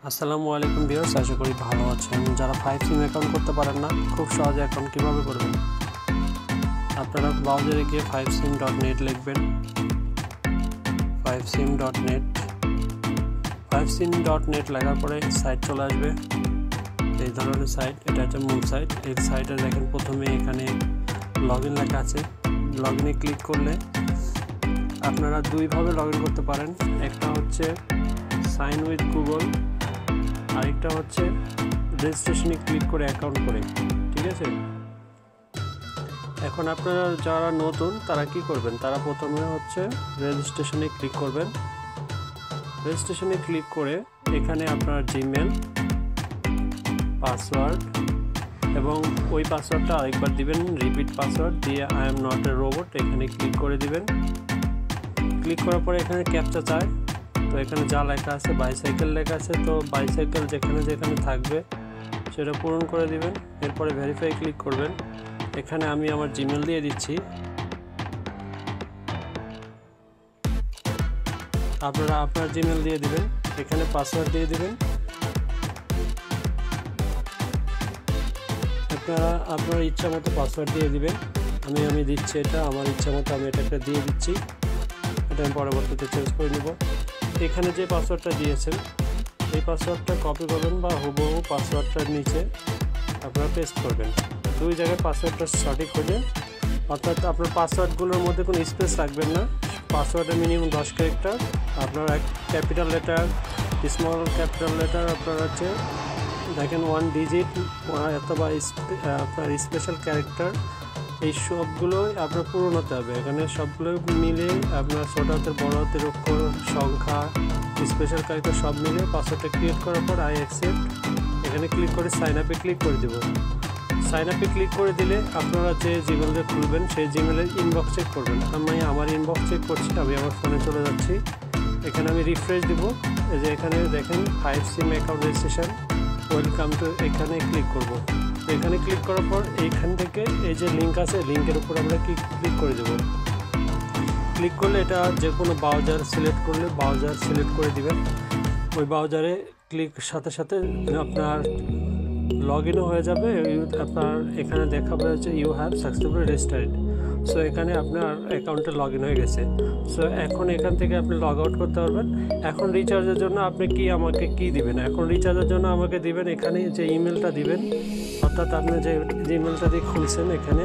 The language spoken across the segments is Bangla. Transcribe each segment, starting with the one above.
আসসালামু আলাইকুম ভিউয়ার্স, আশা করি ভালো আছেন। যারা 5 সিম অ্যাকাউন্ট করতে পারেন না, খুব সহজে অ্যাকাউন্ট কিভাবে করবেন। আপনারা ব্রাউজারে গিয়ে 5sim.net লিখবেন। 5sim.net 5sim.net লেখার পরে সাইট চলে আসবে। এই ধরনের সাইট, এটা হচ্ছে মূল সাইট। এই সাইটে দেখেন প্রথমে এখানে লগইন লেখা আছে। লগইনে ক্লিক করলে আপনারা দুইভাবে লগইন করতে পারেন। একটা হচ্ছে সাইন উইথ গুগল, আরেকটা হচ্ছে রেজিস্ট্রেশনে ক্লিক করে অ্যাকাউন্ট করে। ঠিক আছে, এখন আপনারা যারা নতুন তারা কি করবেন, তারা প্রথমে হচ্ছে রেজিস্ট্রেশনে ক্লিক করবেন। রেজিস্ট্রেশনে ক্লিক করে এখানে আপনার জিমেল, পাসওয়ার্ড এবং ওই পাসওয়ার্ডটা আরেকবার দিবেন, রিপিট পাসওয়ার্ড দিয়ে I am not a robot এখানে ক্লিক করে দিবেন। ক্লিক করার পরে এখানে ক্যাপচা চায়, তো এখানে যা লেখা আছে বাইসাইকেল লেখা আছে, তো বাইসাইকেল যেখানে যেখানে থাকবে সেটা পূরণ করে দিবেন। এরপরে ভেরিফাই ক্লিক করবেন। এখানে আমি আমার জিমেল দিয়ে দিচ্ছি, আপনারা আপনার জিমেল দিয়ে দিবেন। এখানে পাসওয়ার্ড দিয়ে দিবেন। আপনারা আপনার ইচ্ছা মতো পাসওয়ার্ড দিয়ে দিবেন। আমি দিচ্ছি এটা আমার ইচ্ছা মতো, আমি এটা একটা দিয়ে দিচ্ছি। এটা আমি পরবর্তীতে চেঞ্জ করে নেব। এখানে যে পাসওয়ার্ডটা দিয়েছেন এই পাসওয়ার্ডটা কপি করবেন বা হুবহু পাসওয়ার্ডটার নিচে আপনারা পেস্ট করবেন। দুই জায়গায় পাসওয়ার্ডটা সঠিক হলে, অর্থাৎ আপনার পাসওয়ার্ডগুলোর মধ্যে কোনো স্পেস রাখবেন না। পাসওয়ার্ডের মিনিমাম 10 ক্যারেক্টার, আপনার capital letter, small capital letter, আপনার হচ্ছে দেখেন 1 ডিজিট অথবা আপনার স্পেশাল ক্যারেক্টার, এই সবগুলোই আপনার পূরণ হতে হবে। এখানে সবগুলো মিলে আপনার ছোট হাতের বড় হাতের অক্ষর, সংখ্যা, স্পেশাল ক্যারেক্টার সব মিলে পাসওয়ার্ডটা ক্রিয়েট করার পর আই অ্যাকসেপ্ট এখানে ক্লিক করে সাইন আপে ক্লিক করে দেব। সাইন আপে ক্লিক করে দিলে আপনারা যে জিমেলটা খুলবেন সেই জিমেলের ইনবক্স চেক করবেন। আমি আমার ইনবক্স চেক করছি, আমি আমার ফোনে চলে যাচ্ছি। এখানে আমি রিফ্রেশ দেবো। এই যে এখানে দেখেন 5 সিম অ্যাকাউন্ট রেজিস্ট্রেশন, ওয়েলকাম টু, এখানে ক্লিক করব। তো এখানে ক্লিক করার পর এইখান থেকে এই যে লিঙ্ক আছে, লিঙ্কের উপর আমরা ক্লিক করে দেব। ক্লিক করলে এটা যে কোনো ব্রাউজার সিলেক্ট করলে ব্রাউজার সিলেক্ট করে দিবেন। ওই ব্রাউজারে ক্লিক সাথে সাথে আপনার লগ ইনও হয়ে যাবে। আপনার এখানে দেখাবে হচ্ছে you have successfully registered. So এখানে আপনার অ্যাকাউন্টে লগ ইন হয়ে গেছে। সো এখন এখান থেকে আপনি লগ আউট করতে পারবেন। এখন রিচার্জের জন্য আপনি আমাকে কি দিবেন, এখন রিচার্জের জন্য আমাকে দিবেন এখানে যে ইমেলটা দিবেন, অর্থাৎ আপনি যে ইমেলটা দিয়ে খুলছেন এখানে,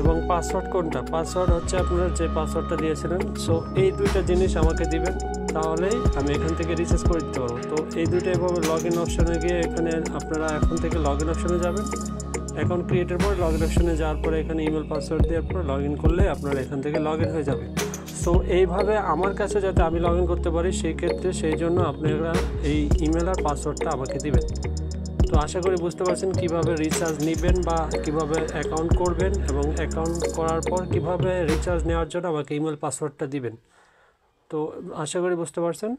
এবং পাসওয়ার্ড কোনটা, পাসওয়ার্ড হচ্ছে আপনার যে পাসওয়ার্ডটা দিয়েছিলেন। সো এই দুইটা জিনিস আমাকে দিবেন, তাহলেই আমি এখান থেকে রিচার্জ করে দিতে পারবো। তো এই দুইটা এভাবে লগ ইন অপশানে গিয়ে এখানে আপনারা এখন থেকে লগ ইন অপশানে যাবেন। অ্যাকাউন্ট ক্রিয়েটের পর লগ ইন অপশানে যাওয়ার পরে এখানে ইমেল পাসওয়ার্ড দেওয়ার পর লগ ইন করলে আপনার এখান থেকে লগ ইন হয়ে যাবে। সো এইভাবে আমার কাছে যাতে আমি লগ ইন করতে পারি সেই ক্ষেত্রে সেই জন্য আপনারা এই ইমেল আর পাসওয়ার্ডটা আমাকে দিবেন। তো আশা করি বুঝতে পারছেন কীভাবে রিচার্জ নেবেন বা কীভাবে অ্যাকাউন্ট করবেন, এবং অ্যাকাউন্ট করার পর কীভাবে রিচার্জ নেওয়ার জন্য আমাকে ইমেল পাসওয়ার্ডটা দিবেন। তো আশা করি বুঝতে পারছেন।